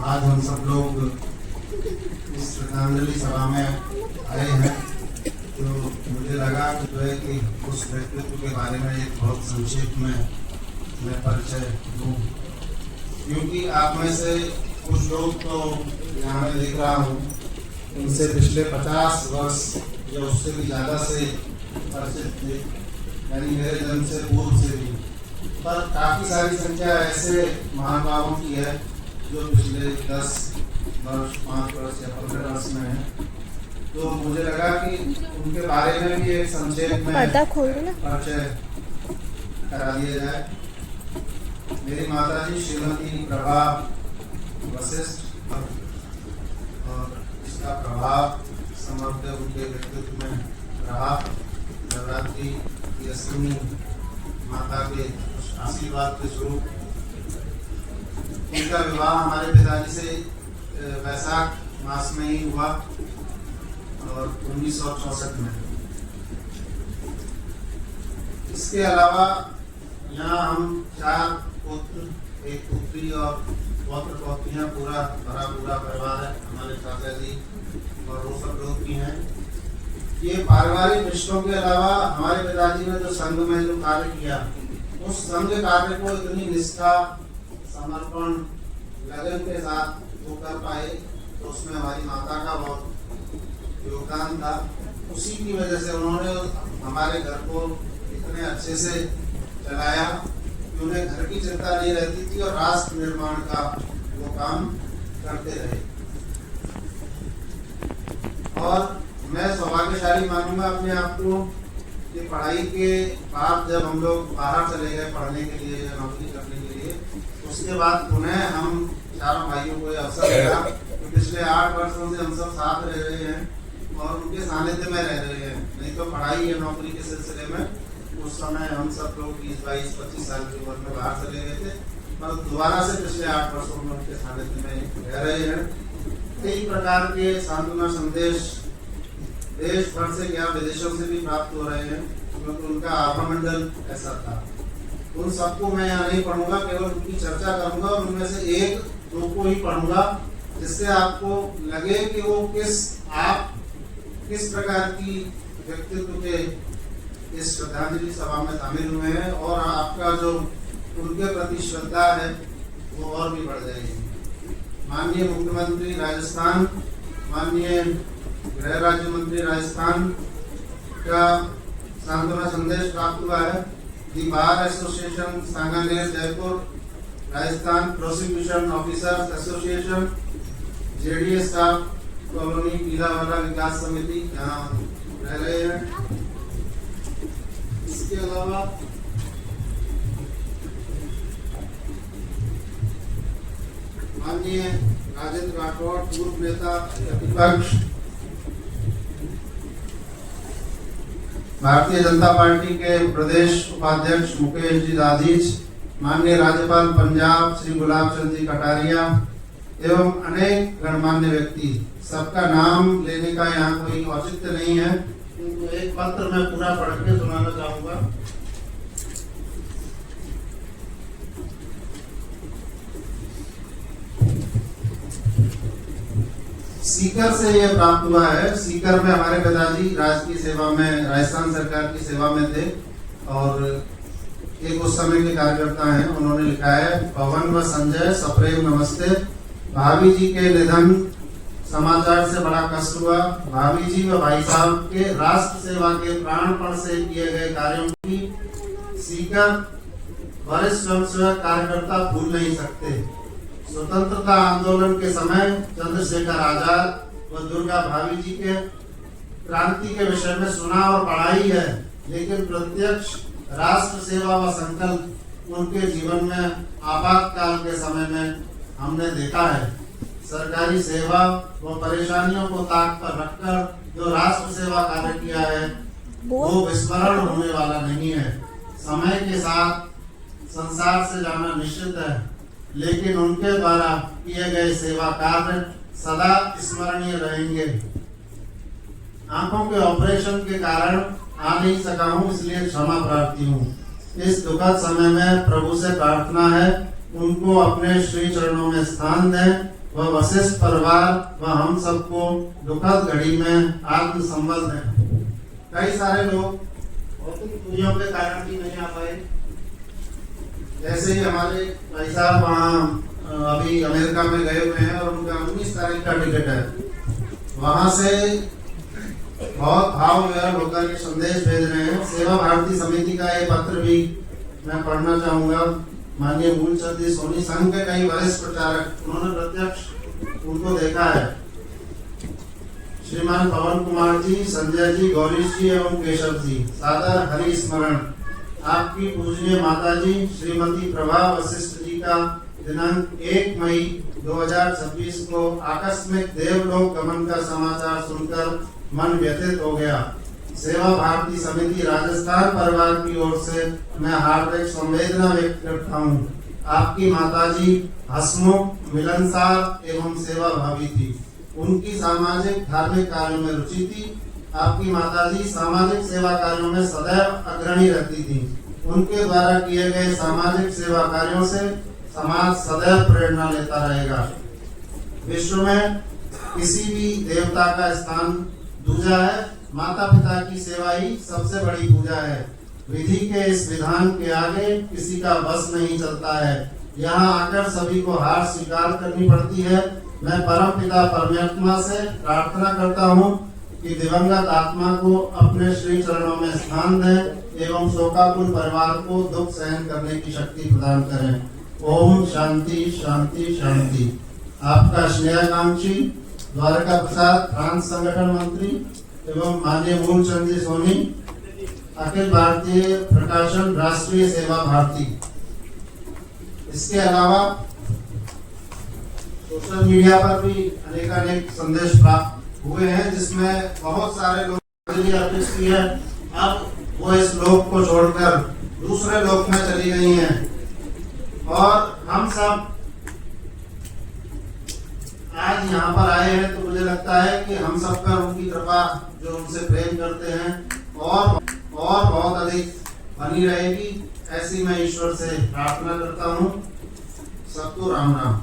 आज हम सब लोग इस श्रद्धांजलि सभा में आए हैं, तो मुझे लगा कि जो है कि उस व्यक्तित्व के बारे में एक बहुत संक्षेप में मैं परिचय दूँ, क्योंकि आप में से कुछ लोग तो यहाँ मैं देख रहा हूँ उनसे पिछले 50 वर्ष या उससे भी ज़्यादा से परिचित थे, यानी मेरे जन्म से पूर्व से भी। पर काफ़ी सारी संख्या ऐसे महानुभावों की है जो पिछले 10 वर्ष, 5 वर्ष या 15 वर्ष में है। तो मुझे लगा कि उनके बारे में भी एक संक्षेप में परिचय करा दिया जाए। मेरी माताजी श्रीमती प्रभा वशिष्ठ, और इसका प्रभाव समग्र उनके व्यक्तित्व में रहा। नवरात्रि की अष्टमी माता के आशीर्वाद के स्वरूप उनका विवाह हमारे पिताजी से वैशाख मास में ही हुआ और 1964 में। इसके अलावा यहाँ हम 4 पुत्र, 1 पुत्री और पौत्र पौत्रियाँ, पूरा परिवार है। हमारे चाचा जी और वो सब लोग भी हैं। ये पारिवारिक रिश्तों के अलावा हमारे पिताजी ने जो संघ में जो कार्य किया, उस संघ कार्य को इतनी निष्ठा, समर्पण, लगन के साथ वो कर पाए, तो उसमें हमारी माता का बहुत योगदान था। उसी की वजह से उन्होंने हमारे घर को इतने अच्छे से चलाया कि उन्हें घर की चिंता नहीं रहती थी और राष्ट्र निर्माण का वो काम करते रहे। और मैं सौभाग्यशाली मानूंगा अपने आप को कि पढ़ाई के बाद जब हम लोग बाहर चले गए पढ़ने के लिए या नौकरी करने के लिए, उसके बाद पुनः हम चारों भाइयों को अवसर मिला कि पिछले 8 वर्षों से हम सब साथ रह रहे हैं और उनके सानिध्य में रह रहे हैं। नहीं तो पढ़ाई या नौकरी के सिलसिले में उस समय हम सब लोग 20, 22, 25 साल की उम्र में बाहर चले गए थे, पर दोबारा से पिछले 8 वर्षों में उनके सानिध्य में रह रहे हैं। कई प्रकार के सांत्वना संदेश देश भर से क्या विदेशों से भी प्राप्त हो रहे हैं, क्योंकि उनका आभामंडल ऐसा था। उन सबको मैं यहाँ नहीं पढ़ूंगा, केवल उनकी चर्चा करूंगा और उनमें से 1-2 को ही पढ़ूंगा, जिससे आपको लगे कि वो किस प्रकार की व्यक्तित्व के इस श्रद्धांजलि सभा में शामिल हुए हैं, और आपका जो उनके प्रति श्रद्धा है वो और भी बढ़ जाएगी। माननीय मुख्यमंत्री राजस्थान, माननीय गृह राज्य मंत्री राजस्थान का सांत्वना संदेश प्राप्त हुआ है। The bar association Sanganer Jaipur, Rajasthan prosecution officers association, JDA staff colony Pilawala विकास समिति यहाँ रह रहे हैं। इसके अलावा माननीय राजेंद्र राठौड़, पूर्व नेता प्रतिपक्ष भारतीय जनता पार्टी के प्रदेश उपाध्यक्ष मुकेश जी दाधीच, माननीय राज्यपाल पंजाब श्री गुलाब चंद जी कटारिया एवं अनेक गणमान्य व्यक्ति, सबका नाम लेने का यहाँ कोई औचित्य नहीं है, किंतु एक पत्र मैं पूरा पढ़ के सुनाना चाहूंगा। सीकर से यह प्राप्त हुआ है। सीकर में हमारे पिताजी राजकीय सेवा में, राजस्थान सरकार की सेवा में थे और एक उस समय के कार्यकर्ता हैं। उन्होंने लिखा है, पवन व संजय सप्रेम नमस्ते। भाभी जी के निधन समाचार से बड़ा कष्ट हुआ। भाभी जी व भाई साहब के राष्ट्र सेवा के प्राणपण से किए गए कार्यों की सीकर वरिष्ठ स्वयंसेवक कार्यकर्ता भूल नहीं सकते। स्वतंत्रता आंदोलन के समय चंद्रशेखर आजाद व दुर्गा भाभी जी के क्रांति के विषय में सुना और पढ़ाई है, लेकिन प्रत्यक्ष राष्ट्र सेवा व संकल्प उनके जीवन में आपातकाल के समय में हमने देखा है। सरकारी सेवा व परेशानियों को ताक पर रखकर जो राष्ट्र सेवा कार्य किया है वो विस्मरण होने वाला नहीं है। समय के साथ संसार से जाना निश्चित है, लेकिन उनके द्वारा किए गए सेवा कार्य सदा स्मरणीय रहेंगे। आंखों के ऑपरेशन के कारण आ नहीं सका हूँ, इसलिए क्षमा प्रार्थी हूँ। इस दुखद समय में प्रभु से प्रार्थना है उनको अपने श्री चरणों में स्थान दें व वशिष्ठ परिवार व हम सबको दुखद घड़ी में आत्मसंबल दें। कई सारे लोग भौतिक दूरियों के कारण भी नहीं आ पाए। जैसे ही हमारे भाई साहब वहाँ अभी अमेरिका में गए हुए हैं और उनका 19 तारीख का टिकट है। वहां से बहुत भाव विवरण होकर के संदेश भेज रहे हैं। सेवा भारती समिति का ये पत्र भी मैं पढ़ना चाहूंगा। माननीय मूलचंद जी सोनी, संघ के कई वरिष्ठ प्रचारक, उन्होंने प्रत्यक्ष उनको देखा है। श्रीमान पवन कुमार जी, संजय जी, गौरीश जी एवं केशव जी, सादर हरि स्मरण। आपकी पूजनीय माता जी श्रीमती प्रभा वशिष्ठ जी का दिनांक 1 मई 2026 को आकस्मिक देवलोक गमन का समाचार सुनकर मन व्यथित हो गया। सेवा भारती समिति राजस्थान परिवार की ओर से मैं हार्दिक संवेदना व्यक्त करता हूँ। आपकी माताजी हसमुख, मिलनसार एवं सेवा भावी थी। उनकी सामाजिक धार्मिक कार्यों में रुचि थी। आपकी माताजी सामाजिक सेवा कार्यों में सदैव अग्रणी रहती थी। उनके द्वारा किए गए सामाजिक सेवा कार्यों से समाज सदैव प्रेरणा लेता रहेगा। विश्व में किसी भी देवता का स्थान दूजा है। माता पिता की सेवा ही सबसे बड़ी पूजा है। विधि के इस विधान के आगे किसी का बस नहीं चलता है। यहाँ आकर सभी को हार स्वीकार करनी पड़ती है। मैं परम पिता परमात्मा से प्रार्थना करता हूँ कि दिवंगत आत्मा को अपने श्री चरणों में स्थान दें एवं शोकाकुल परिवार को दुख सहन करने की शक्ति प्रदान करें। ओम शांति शांति शांति। आपका स्नेहाकांक्षी द्वारका प्रसाद, फ्रांस संगठन मंत्री एवं माननीय मूलचंद जी सोनी, अखिल भारतीय प्रकाशन राष्ट्रीय सेवा भारती। इसके अलावा सोशल मीडिया पर भी अनेक संदेश प्राप्त हुए हैं, जिसमें बहुत सारे लोग अर्पित की है। अब वो इस लोक को छोड़कर दूसरे लोक में चली गई हैं और हम सब आज यहाँ पर आए हैं तो मुझे लगता है कि हम सब पर उनकी कृपा, जो उनसे प्रेम करते हैं, और बहुत अधिक बनी रहेगी। ऐसी मैं ईश्वर से प्रार्थना करता हूँ। सबको राम राम।